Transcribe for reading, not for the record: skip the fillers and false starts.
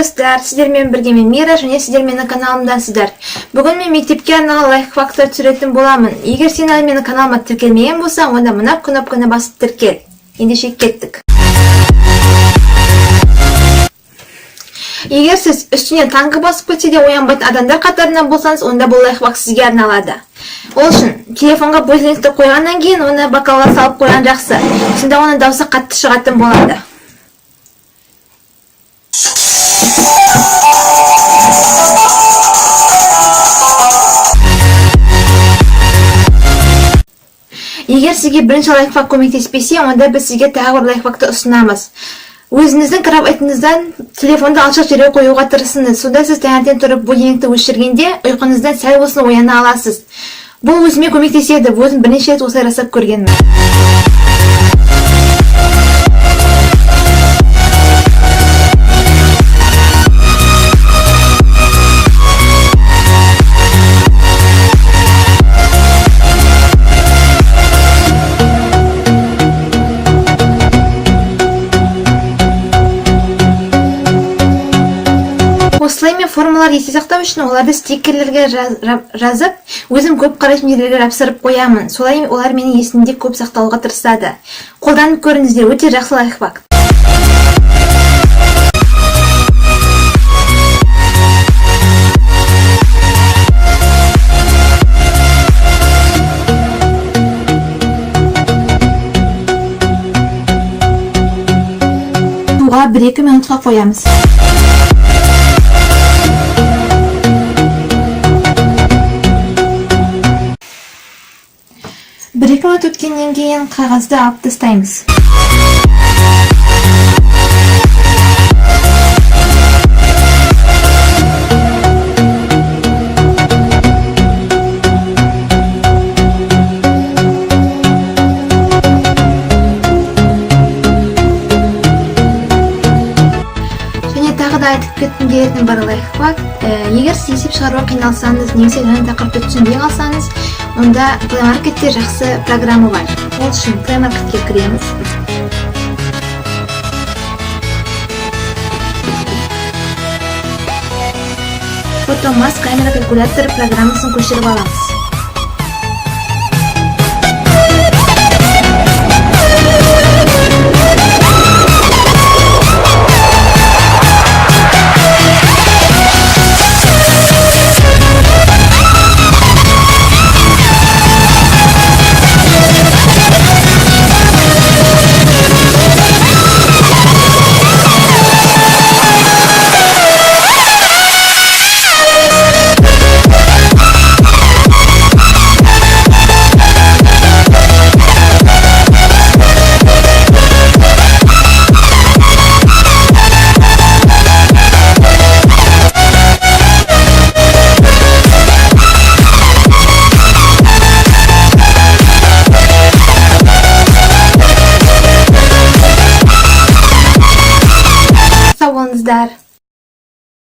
достар, сіздермен бірге мен Мира және сіздер менің каналымдасыздар. Бүгін мен мектепке арналған лайфхактар түсіретін боламын. Егер сен әлі менің каналыма тіркелмеген болсаң, онда мына кнопканы басып тіркел. Ендеше кеттік. Егер сіз үстіне таңғы басып кетсе де оянбайтын адамдар қатарынан болсаңыз, онда бұл лайфхак сізге арналады. Ол үшін телефонға будильникті қойғаннан кейін оны бокалға салып қойған жақсы. Сонда оның дауысы қатты шығатын болады. Егер сізге бірінші лайфхак көмектеспесе, онда біз сізге тағы бір лайфхакты ұсынамыз. Өзіңіздің кроватыңыздан телефонды алшақ жерге қоюға тырысыңыз. Сонда сіз таңертең тұрып будильникті өшіргенде ұйқыңыздан сәл болсын ояна аласыз. Бұл өзіме көмектеседі. Өзім бірнеше рет осылай жасап көргенмін. Осылай мен формулалар есте сақтау үшін оларды стикерлерге жазып, өзім көп қарайтын жерлерге жапсырып қоямын. Солай олар менің есімде көп сақтауға тырысады. Қолданып көріңіздер, өте жақсы лайфхак. Суға 1-2 минутқа қоямыз. Бір-екі минут өткеннен кейін қағазды алып тастаймыз. Және тағы да айтып кеткім келетін бар лайфхак. Егер сіз есеп шығаруға қиналсаңыз, немесе жаңа тақырыпты түсінбей қалсаңыз, онда Play Marketте жақсы программа бар. Ол үшін Play Marketке кіреміз. Фотомас камера калькулятор программасын көшіріп аламыз. Sağ olunuzlar.